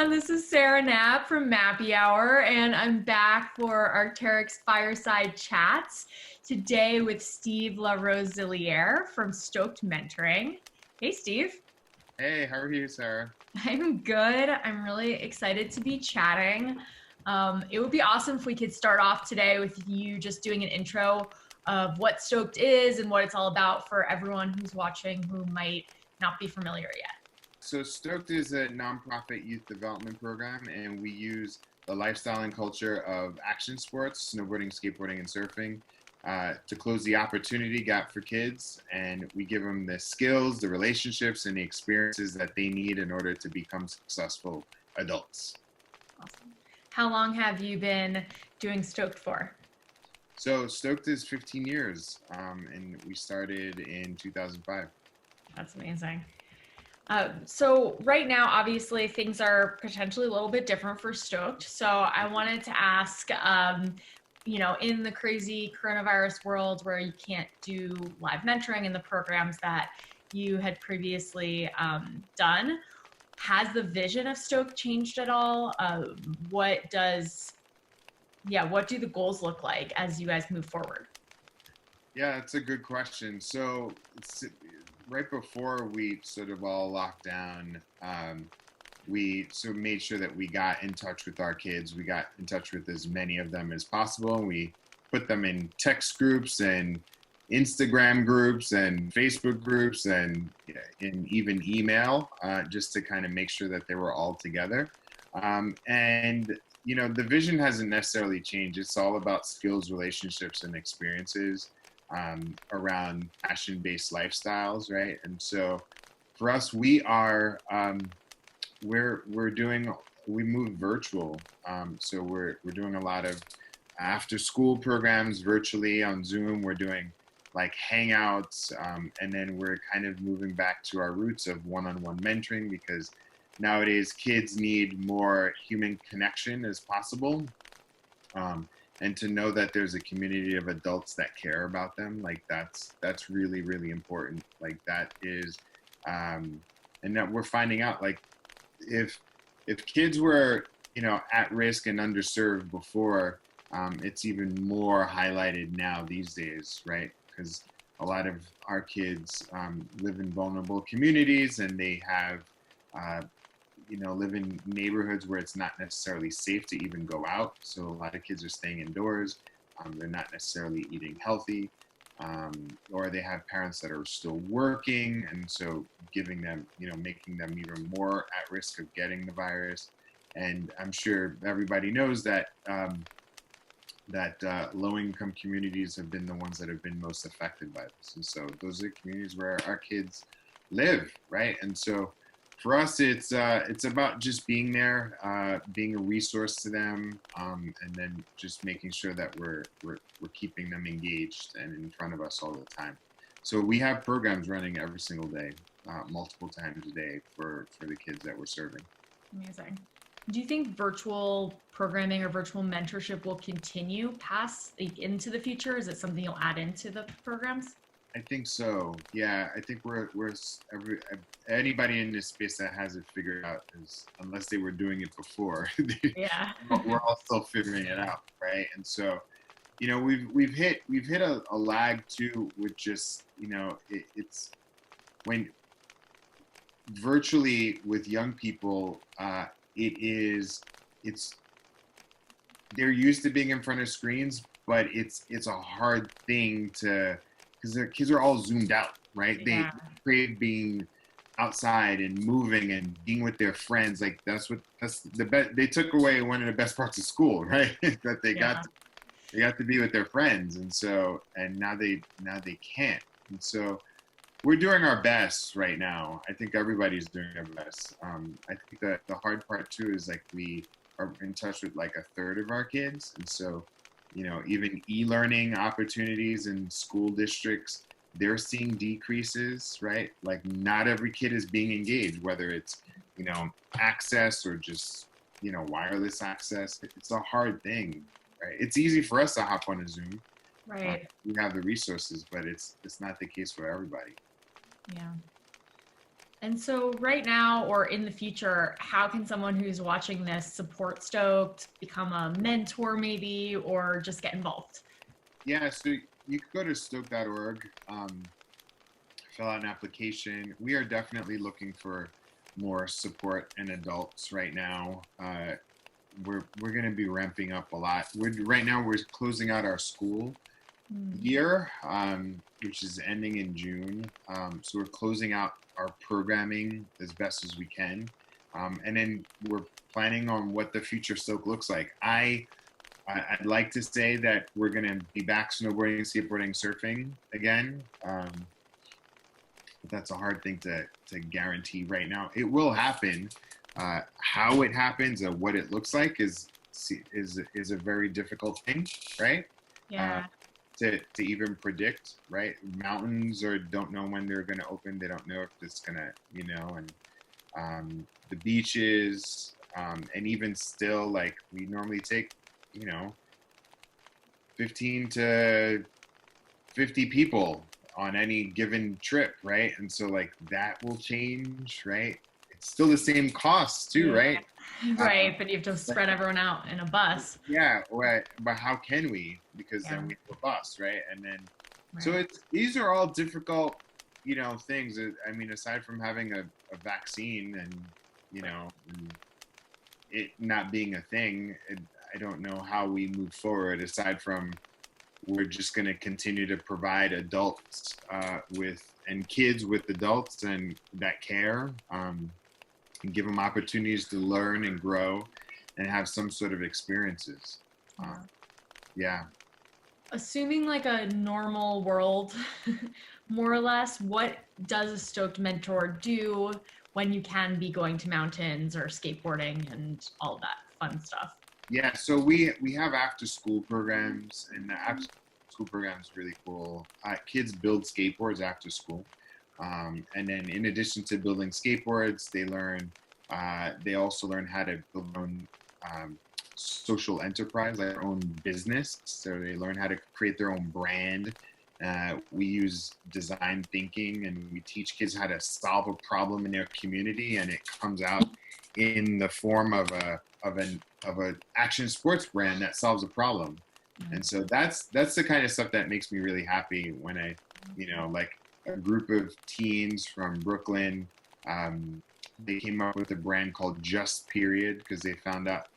everyone. This is Sarah Knapp from Mappy Hour, and I'm back for Arc'teryx's Fireside Chats today with Steve Larosiliere from Stoked Mentoring. Hey, Steve. Hey, how are you, Sarah? I'm good. I'm really excited to be chatting. It would be awesome if we could start off today with you just doing an intro of what Stoked is and what it's all about for everyone who's watching who might not be familiar yet. So Stoked is a nonprofit youth development program, and we use the lifestyle and culture of action sports, snowboarding, skateboarding, and surfing to close the opportunity gap for kids. And we give them the skills, the relationships, and the experiences that they need in order to become successful adults. Awesome. How long have you been doing Stoked for? So Stoked is 15 years, and we started in 2005. That's amazing. So right now, obviously, things are potentially a little bit different for Stoked. So I wanted to ask, in the crazy coronavirus world where you can't do live mentoring in the programs that you had previously done, has the vision of Stoked changed at all? What do the goals look like as you guys move forward? Yeah, that's a good question. So right before we sort of all locked down, we sort of made sure that we got in touch with our kids. We got in touch with as many of them as possible. And we put them in text groups and Instagram groups and Facebook groups and even email, just to kind of make sure that they were all together. The vision hasn't necessarily changed. It's all about skills, relationships, and experiences around passion-based lifestyles, right? And so for us, we moved virtual. So we're doing a lot of after-school programs virtually on Zoom. We're doing like hangouts, and then we're kind of moving back to our roots of one-on-one mentoring, because nowadays kids need more human connection as possible. And to know that there's a community of adults that care about them, like that's really, really important. Like that is, and that we're finding out, like if kids were, at risk and underserved before, it's even more highlighted now these days, right? Because a lot of our kids live in vulnerable communities, and they have, live in neighborhoods where it's not necessarily safe to even go out. So a lot of kids are staying indoors. They're not necessarily eating healthy, or they have parents that are still working. And so giving them, making them even more at risk of getting the virus. And I'm sure everybody knows that low-income communities have been the ones that have been most affected by this. And so those are communities where our kids live, right? And so for us, it's about just being there, being a resource to them, and then just making sure that we're keeping them engaged and in front of us all the time. So we have programs running every single day, multiple times a day for the kids that we're serving. Amazing. Do you think virtual programming or virtual mentorship will continue into the future? Is it something you'll add into the programs? I think so. Yeah, I think anybody in this space that has it figured out, is unless they were doing it before, Yeah. we're all still figuring it out, right? And so, we've hit a lag too with just it's when virtually with young people, they're used to being in front of screens, but it's a hard thing because the kids are all zoomed out, right? Yeah. They crave being outside and moving and being with their friends. Like that's the best. They took away one of the best parts of school, right? That they got to be with their friends, and now they can't. And so we're doing our best right now. I think everybody's doing their best. I think that the hard part too is like we are in touch with like a third of our kids, and so even e-learning opportunities in school districts, they're seeing decreases, right? Like not every kid is being engaged, whether it's, access or just, wireless access. It's a hard thing, right? It's easy for us to hop on a Zoom. Right. We have the resources, but it's not the case for everybody. Yeah. And so right now or in the future, how can someone who's watching this support Stoked, become a mentor maybe, or just get involved? Yeah, so you could go to stoke.org, fill out an application. We are definitely looking for more support in adults right now. We're going to be ramping up a lot. Right now we're closing out our school year, which is ending in June. So we're closing out our programming as best as we can, and then we're planning on what the future Stoke looks like. I'd like to say that we're going to be back snowboarding, skateboarding, surfing again. But that's a hard thing to guarantee right now. It will happen. How it happens and what it looks like is a very difficult thing, right? Yeah. To even predict, right? Mountains don't know when they're going to open. They don't know if it's going to, and the beaches, and even still, like we normally take, 15 to 50 people on any given trip, right? And so like that will change, right? It's still the same costs too, right? Right, but you have to spread everyone out in a bus. Yeah, right. But how can we? Because then we have a bus, right? And then, so these are all difficult, things. I mean, aside from having a vaccine and, and it not being a thing, I don't know how we move forward aside from we're just going to continue to provide adults and kids with adults and that care, and give them opportunities to learn and grow and have some sort of experiences. Yeah. Assuming like a normal world, more or less, what does a Stoked mentor do when you can be going to mountains or skateboarding and all that fun stuff? Yeah, so we have after school programs, and the after school program is really cool. Kids build skateboards after school, and then in addition to building skateboards, they also learn how to build their own social enterprise, like their own business. So they learn how to create their own brand. We use design thinking, and we teach kids how to solve a problem in their community, and it comes out in the form of an action sports brand that solves a problem. And so that's the kind of stuff that makes me really happy when I, like a group of teens from Brooklyn, they came up with a brand called Just Period because they found out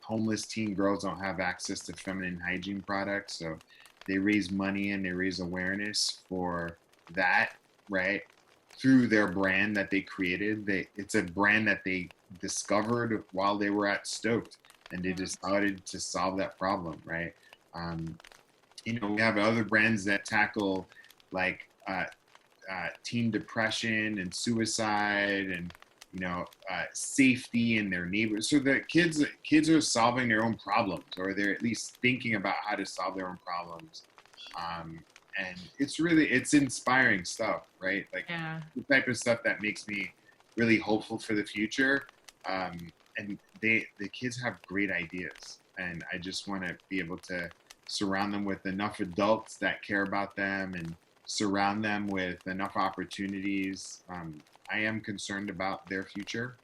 homeless teen girls don't have access to feminine hygiene products. So they raise money and they raise awareness for that, right? Through their brand that they created. It's a brand that they discovered while they were at Stoked, and they decided to solve that problem, right? We have other brands that tackle like teen depression and suicide and safety in their neighborhood. So the kids are solving their own problems, or they're at least thinking about how to solve their own problems. And it's inspiring stuff, right? Like the type of stuff that makes me really hopeful for the future. And the kids have great ideas, and I just want to be able to surround them with enough adults that care about them and surround them with enough opportunities. I am concerned about their future,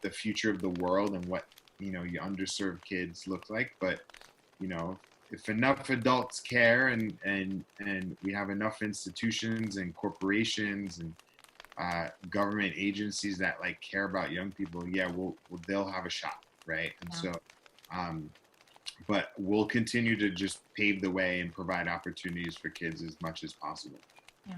the future of the world, and what your underserved kids look like. But if enough adults care, and we have enough institutions and corporations and government agencies that care about young people, they'll have a shot, right? And so, but we'll continue to just pave the way and provide opportunities for kids as much as possible. Yeah.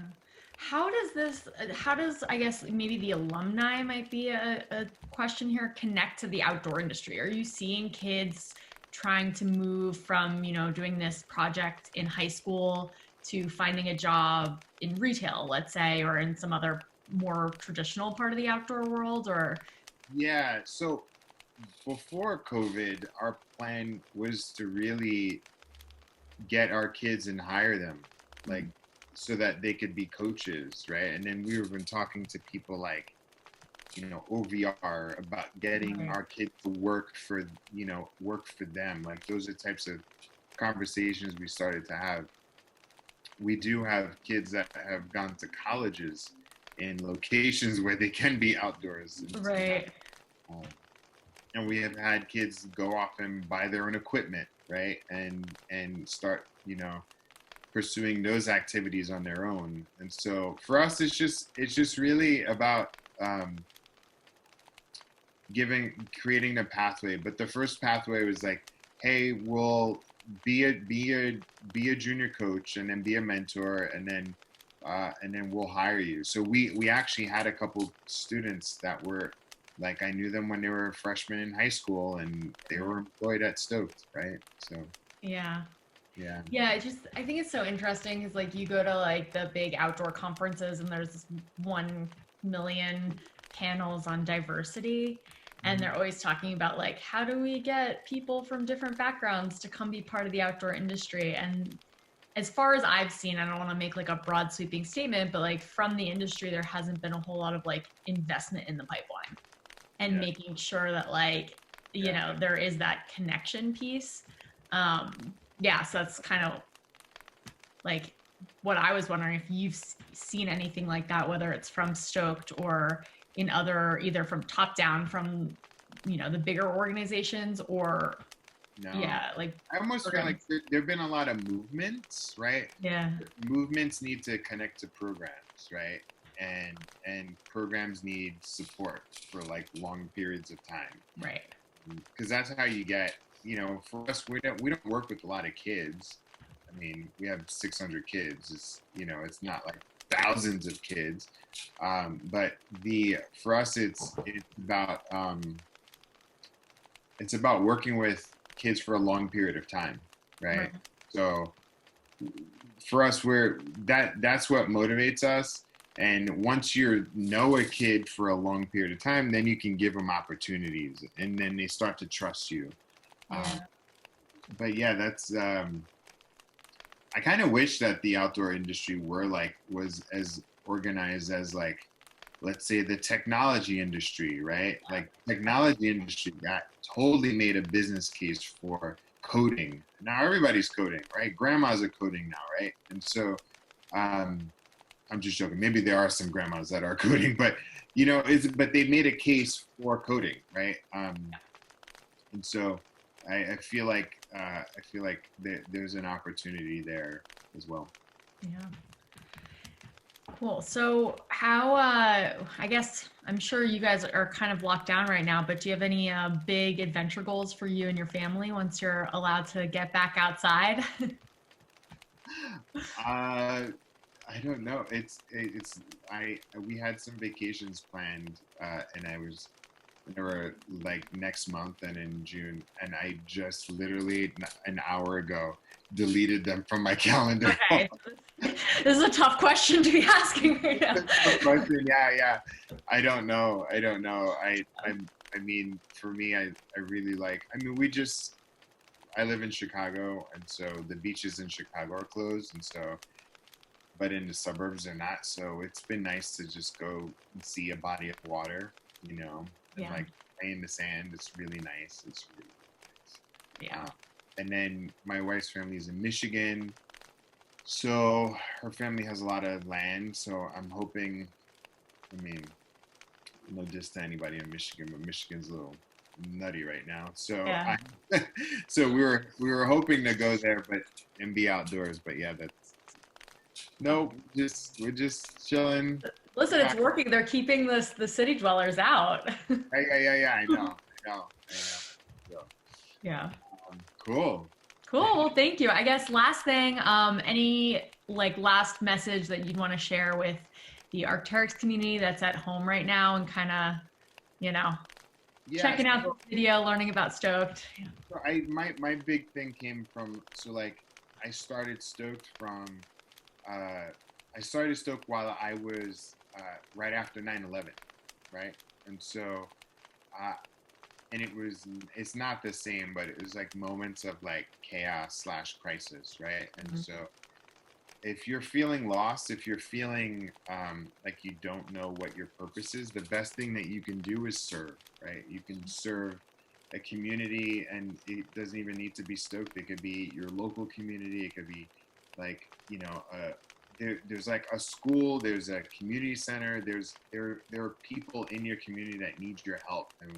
How does, I guess, maybe the alumni might be a question here, connect to the outdoor industry? Are you seeing kids trying to move from, doing this project in high school to finding a job in retail, let's say, or in some other more traditional part of the outdoor world? Or yeah, so before COVID, our plan was to really get our kids and hire them, so that they could be coaches, right? And then we've been talking to people like, OVR about getting our kids to work for them. Like those are types of conversations we started to have. We do have kids that have gone to colleges in locations where they can be outdoors. Right. And we have had kids go off and buy their own equipment, right? And start, pursuing those activities on their own. And so for us, it's just really about creating the pathway. But the first pathway was like, hey, we'll be a junior coach, and then be a mentor, and then we'll hire you. So we actually had a couple students that were like, I knew them when they were freshmen in high school, and they were employed at Stoked, right? So Yeah. yeah. Yeah, I think it's so interesting because like you go to like the big outdoor conferences and there's this 1 million panels on diversity, and they're always talking about like, how do we get people from different backgrounds to come be part of the outdoor industry? And as far as I've seen, I don't want to make like a broad sweeping statement, but like from the industry, there hasn't been a whole lot of like investment in the pipeline and making sure that like, there is that connection piece. So that's kind of like what I was wondering, if you've seen anything like that, whether it's from Stoked or in other, either from top down from, the bigger organizations, or like I almost feel like there've been a lot of movements, right? Yeah. Movements need to connect to programs, right? And programs need support for like long periods of time. Right. Because that's how you get, for us, we don't work with a lot of kids. I mean, we have 600 kids. It's not like thousands of kids. But for us, it's about working with kids for a long period of time, right? So for us, that's what motivates us. And once you know a kid for a long period of time, then you can give them opportunities, and then they start to trust you. But yeah, that's I kind of wish that the outdoor industry was as organized as, like, let's say, the technology industry, right? Like, technology industry that totally made a business case for coding. Now everybody's coding, right? Grandmas are coding now, right? And so I'm just joking. Maybe there are some grandmas that are coding, but but they made a case for coding, right? And so I feel like there's an opportunity there as well. Yeah. Cool. So how, I guess, I'm sure you guys are kind of locked down right now, but do you have any big adventure goals for you and your family once you're allowed to get back outside? I don't know. We had some vacations planned, and they were like next month and in June, and I just literally an hour ago deleted them from my calendar. Okay. This is a tough question to be asking right now. Yeah. I don't know. I mean, for me, I really like. I mean, I live in Chicago, and so the beaches in Chicago are closed, and so, but in the suburbs they're not. So it's been nice to just go and see a body of water, and like play in the sand. It's really nice. It's really nice. Yeah. And then my wife's family is in Michigan, so her family has a lot of land. So I'm hoping. I mean, no diss to anybody in Michigan, but Michigan's a little nutty right now. So so we were hoping to go there, and be outdoors. But yeah, we're just chilling. Listen, it's working. They're keeping the city dwellers out. Yeah. I know. So, yeah. Cool. Well, thank you. I guess last thing, any like last message that you'd want to share with the Arc'teryx community that's at home right now and kind of, checking out the video, learning about Stoked. Yeah. So my big thing came from, I started Stoked while I was right after 9/11, right? And so and it's not the same, but it was like moments of like chaos / crisis, right? And so if you're feeling lost, if you're feeling like you don't know what your purpose is, the best thing that you can do is serve, right? You can serve a community, and it doesn't even need to be Stoked. It could be your local community. It could be like, there's like a school, there's a community center, there are people in your community that need your help, and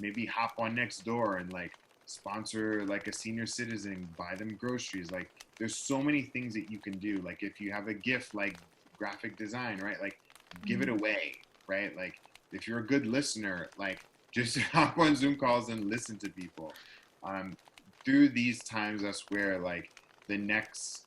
maybe hop on next door and like sponsor like a senior citizen, buy them groceries. Like there's so many things that you can do. Like if you have a gift like graphic design, right? Like give it away, right? Like if you're a good listener, like just hop on Zoom calls and listen to people. Um, Through these times, that's where like the next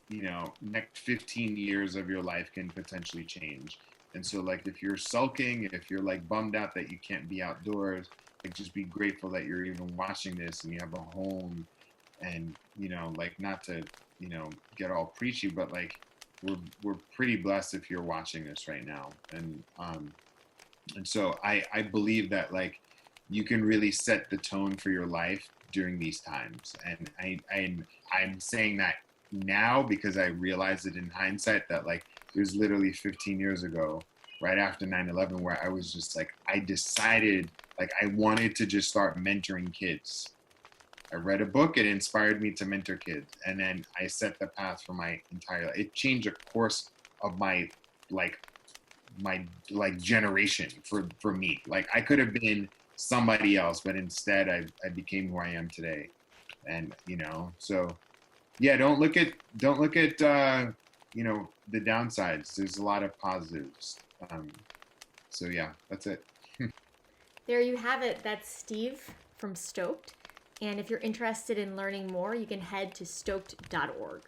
15 years of your life can potentially change. And so like if you're sulking, if you're like bummed out that you can't be outdoors, like just be grateful that you're even watching this and you have a home. And like not to get all preachy, but like we're pretty blessed if you're watching this right now. And so I believe that like you can really set the tone for your life during these times. And I'm saying that now because I realized it in hindsight that like it was literally 15 years ago, right after 9/11, where I was just like, I decided like I wanted to just start mentoring kids. I read a book, it inspired me to mentor kids, and then I set the path for my entire life. It changed the course of like my generation for me. Like I could have been somebody else, but instead I became who I am today. And so yeah, don't look at the downsides. There's a lot of positives. So yeah, that's it. There you have it. That's Steve from Stoked. And if you're interested in learning more, you can head to stoked.org.